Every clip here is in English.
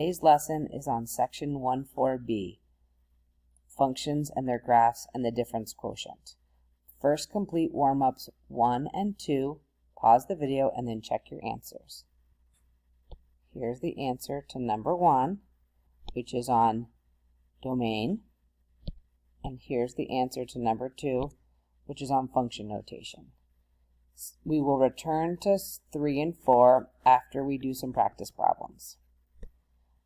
Today's lesson is on section 1.4b, functions and their graphs and the difference quotient. First complete warm-ups 1 and 2, pause the video and then check your answers. Here's the answer to number 1, which is on domain, and here's the answer to number 2, which is on function notation. We will return to 3 and 4 after we do some practice problems.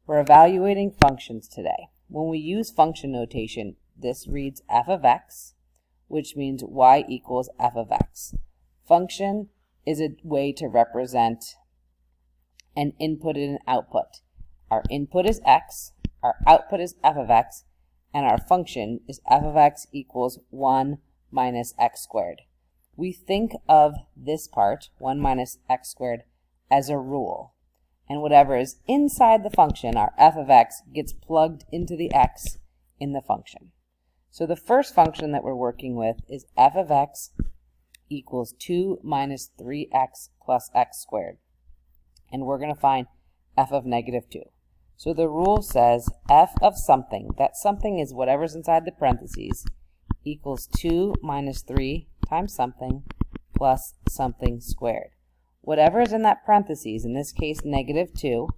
We're evaluating functions today. When we use function notation, this reads f of x, which means y equals f of x. Function is a way to represent an input and an output. Our input is x, our output is f of x, and our function is f of x equals 1 minus x squared. We think of this part, 1 minus x squared, as a rule. And whatever is inside the function, our f of x, gets plugged into the x in the function. So the first function that we're working with is f of x equals 2 minus 3x plus x squared. And we're going to find f of negative 2. So the rule says f of something, that something is whatever's inside the parentheses, equals 2 minus 3 times something plus something squared. Whatever is in that parentheses, in this case negative 2,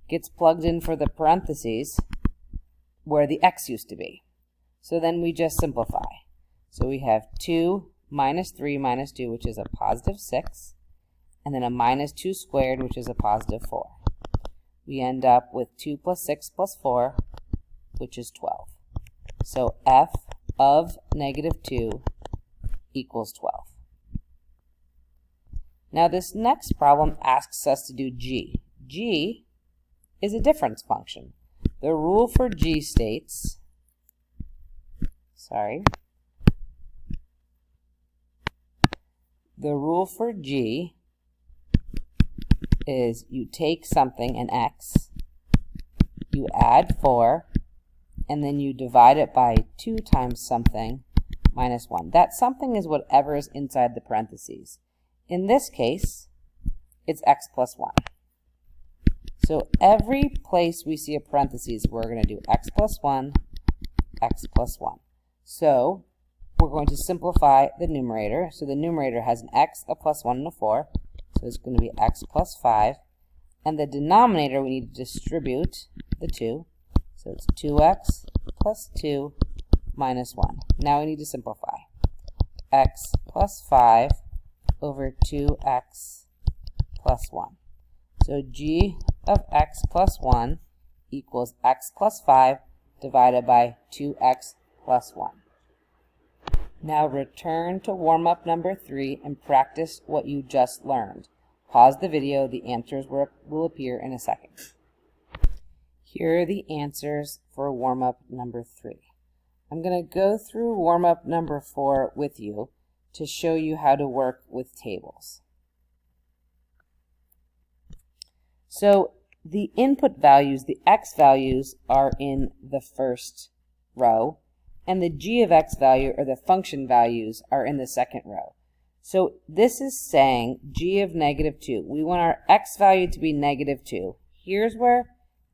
gets plugged in for the parentheses where the x used to be. So then we just simplify. So we have 2 minus 3 minus 2, which is a positive 6, and then a minus 2 squared, which is a positive 4. We end up with 2 plus 6 plus 4, which is 12. So f of negative 2 equals 12. Now this next problem asks us to do g. G is a difference function. The rule for g states, the rule for g is you take something, an x, you add 4, and then you divide it by 2 times something minus 1. That something is whatever is inside the parentheses. In this case, it's x plus 1. So every place we see a parentheses, we're going to do x plus 1, x plus 1. So we're going to simplify the numerator. So the numerator has an x, a plus 1, and a 4. So it's going to be x plus 5. And the denominator, we need to distribute the 2. So it's 2x plus 2 minus 1. Now we need to simplify. X plus 5 over 2x plus 1. So g of x plus 1 equals x plus 5 divided by 2x plus 1. Now return to warm-up number 3 and practice what you just learned. Pause the video. The answers will appear in a second. Here are the answers for warm-up number 3. I'm going to go through warm-up number 4 with you to show you how to work with tables. So the input values, the x values, are in the first row, and the g of x value, or the function values, are in the second row. So this is saying g of negative 2. We want our x value to be negative 2. Here's where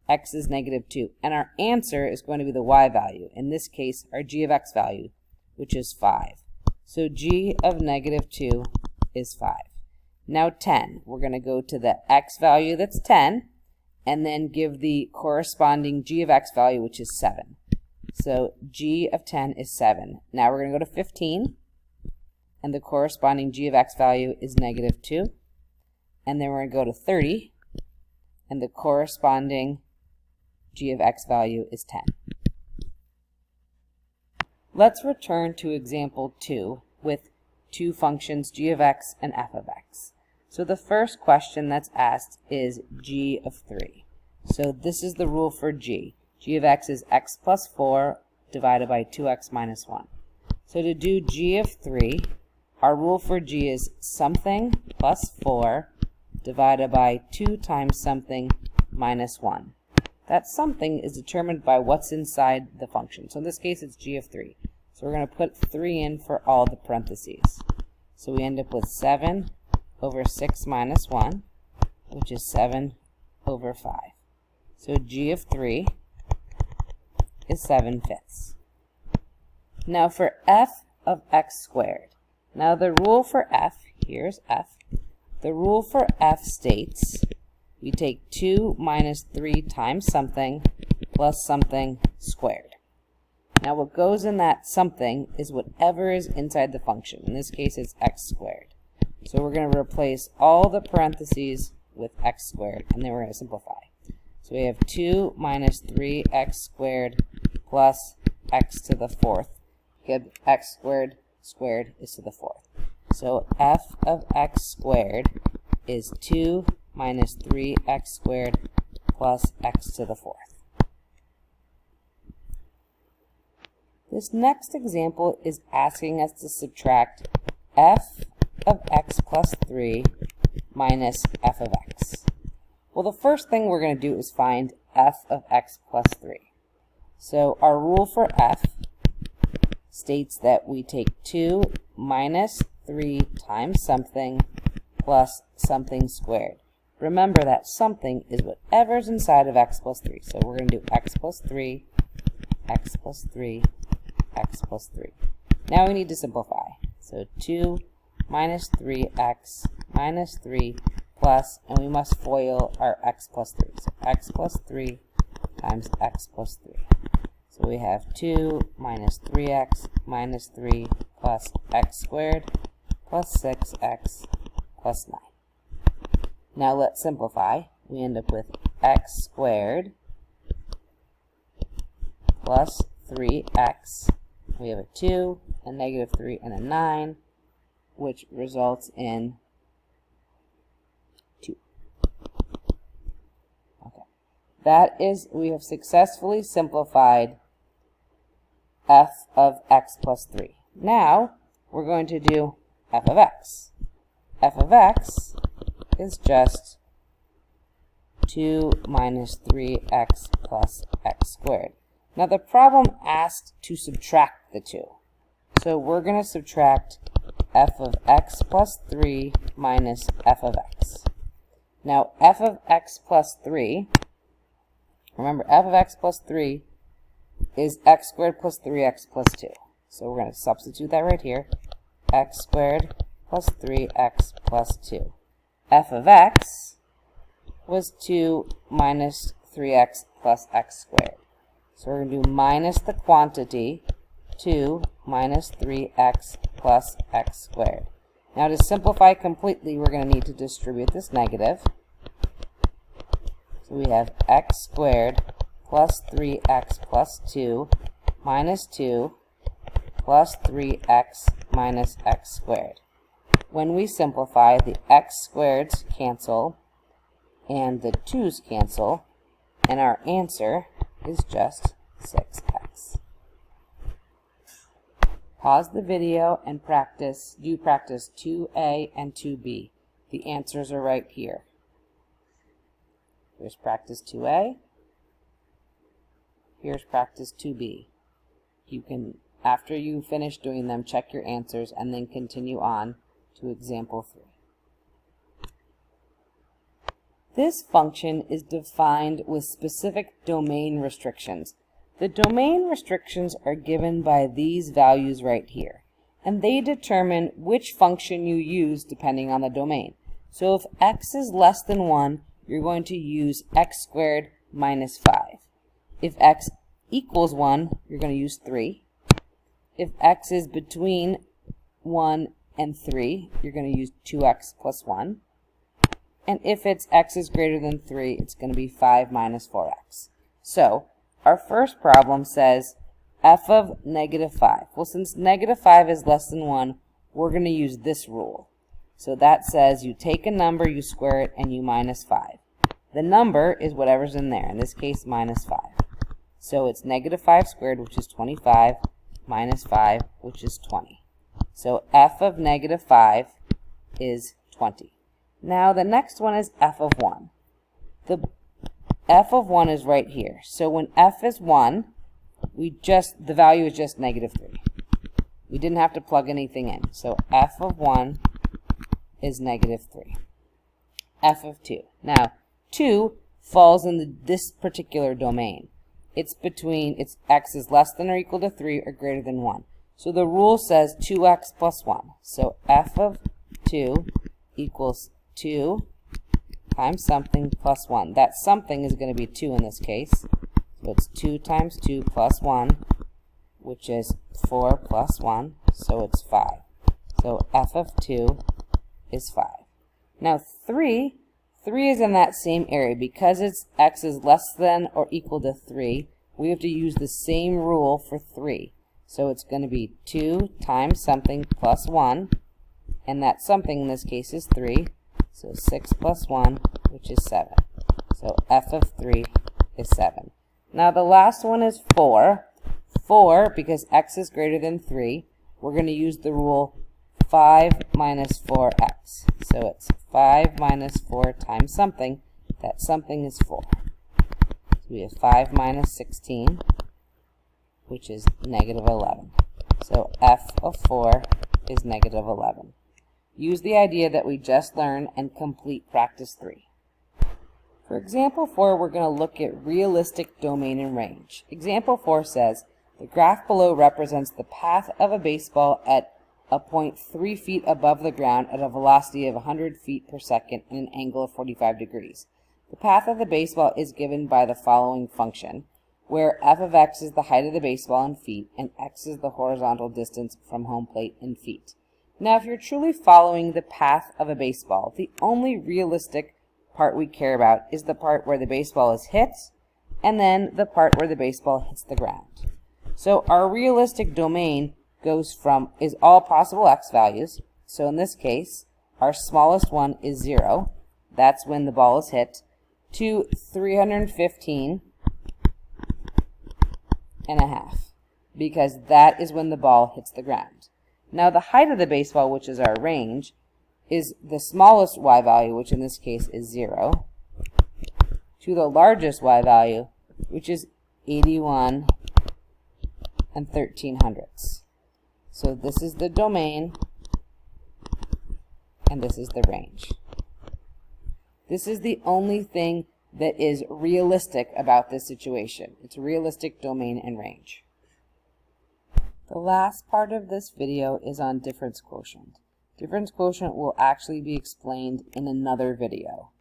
x is negative 2, and our answer is going to be the y value. In this case, our g of x value, which is 5. So g of negative 2 is 5. Now 10. We're going to go to the x value that's 10, and then give the corresponding g of x value, which is 7. So g of 10 is 7. Now we're going to go to 15, and the corresponding g of x value is negative 2. And then we're going to go to 30, and the corresponding g of x value is 10. Let's return to example 2 with two functions, g of x and f of x. So the first question that's asked is g of 3. So this is the rule for g. G of x is x plus 4 divided by 2x minus 1. So to do g of 3, our rule for g is something plus 4 divided by 2 times something minus 1. That something is determined by what's inside the function. So in this case, it's g of 3. So we're going to put 3 in for all the parentheses. So we end up with 7 over 6 minus 1, which is 7 over 5. So g of 3 is 7/5. Now for f of x squared. Now the rule for f, here's f. The rule for f states you take 2 minus 3 times something plus something squared. Now what goes in that something is whatever is inside the function. In this case it's x squared. So we're going to replace all the parentheses with x squared, and then we're going to simplify. So we have 2 minus 3x squared plus x to the 4th. X squared squared is to the 4th. So f of x squared is 2 minus 3x squared plus x to the 4th. This next example is asking us to subtract f of x plus 3 minus f of x. Well, the first thing we're going to do is find f of x plus 3. So our rule for f states that we take 2 minus 3 times something plus something squared. Remember that something is whatever's inside of x plus 3. So we're going to do x plus 3, x plus 3, x plus 3. Now we need to simplify. So 2 minus 3x minus 3 plus, and we must FOIL our x plus 3. So x plus 3 times x plus 3. So we have 2 minus 3x minus 3 plus x squared plus 6x plus 9. Now let's simplify. We end up with x squared plus 3x. We have a 2, a negative 3, and a 9, which results in 2. Okay. That is, we have successfully simplified f of x plus 3. Now, we're going to do f of x. F of x is just 2 minus 3x plus x squared. Now, the problem asked to subtract the 2. So we're going to subtract f of x plus 3 minus f of x. Now, f of x plus 3, remember, f of x plus 3 is x squared plus 3x plus 2. So we're going to substitute that right here. X squared plus 3x plus 2. F of x was 2 minus 3x plus x squared. So we're going to do minus the quantity, 2 minus 3x plus x squared. Now to simplify completely, we're going to need to distribute this negative. So we have x squared plus 3x plus 2 minus 2 plus 3x minus x squared. When we simplify, the x squareds cancel and the 2's cancel, and our answer is just 6x. Pause the video and practice 2A and 2B. The answers are right here. Here's practice 2A. Here's practice 2B. You can, after you finish doing them, check your answers and then continue on to example 3. This function is defined with specific domain restrictions. The domain restrictions are given by these values right here, and they determine which function you use depending on the domain. So if x is less than 1, you're going to use x squared minus 5. If x equals 1, you're going to use 3. If x is between 1 and 3, you're going to use 2x plus 1. And if it's x is greater than 3, it's going to be 5 minus 4x. So our first problem says f of negative 5. Well, since negative 5 is less than 1, we're going to use this rule. So that says you take a number, you square it, and you minus 5. The number is whatever's in there, in this case minus 5. So it's negative 5 squared, which is 25, minus 5, which is 20. So f of negative 5 is 20. Now the next one is f of 1. The f of 1 is right here. So when f is 1, the value is just negative 3. We didn't have to plug anything in. So f of 1 is negative 3. F of 2. Now, 2 falls in this particular domain. It's x is less than or equal to 3 or greater than 1. So the rule says 2x plus 1. So f of 2 equals 2 times something plus 1. That something is going to be 2 in this case. So it's 2 times 2 plus 1, which is 4 plus 1, so it's 5. So f of 2 is 5. Now 3 is in that same area. Because x is less than or equal to 3, we have to use the same rule for 3. So it's going to be 2 times something plus 1, and that something in this case is 3. So 6 plus 1, which is 7. So f of 3 is 7. Now the last one is 4. 4, because x is greater than 3, we're going to use the rule 5 minus 4x. So it's 5 minus 4 times something. That something is 4. So we have 5 minus 16, which is negative 11. So f of 4 is negative 11. Use the idea that we just learned and complete practice 3. For example 4, we're going to look at realistic domain and range. Example 4 says, the graph below represents the path of a baseball at a point 3 feet above the ground at a velocity of 100 feet per second and an angle of 45 degrees. The path of the baseball is given by the following function, where f of x is the height of the baseball in feet and x is the horizontal distance from home plate in feet. Now, if you're truly following the path of a baseball, the only realistic part we care about is the part where the baseball is hit and then the part where the baseball hits the ground. So our realistic domain is all possible x values. So in this case, our smallest one is 0. That's when the ball is hit, to 315 and a half, because that is when the ball hits the ground. Now the height of the baseball, which is our range, is the smallest y value, which in this case is 0, to the largest y value, which is 81 and 1300ths. So this is the domain, and this is the range. This is the only thing that is realistic about this situation. It's realistic domain and range. The last part of this video is on difference quotient. Difference quotient will actually be explained in another video.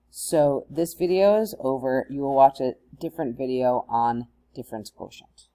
So this video is over. You will watch a different video on difference quotient.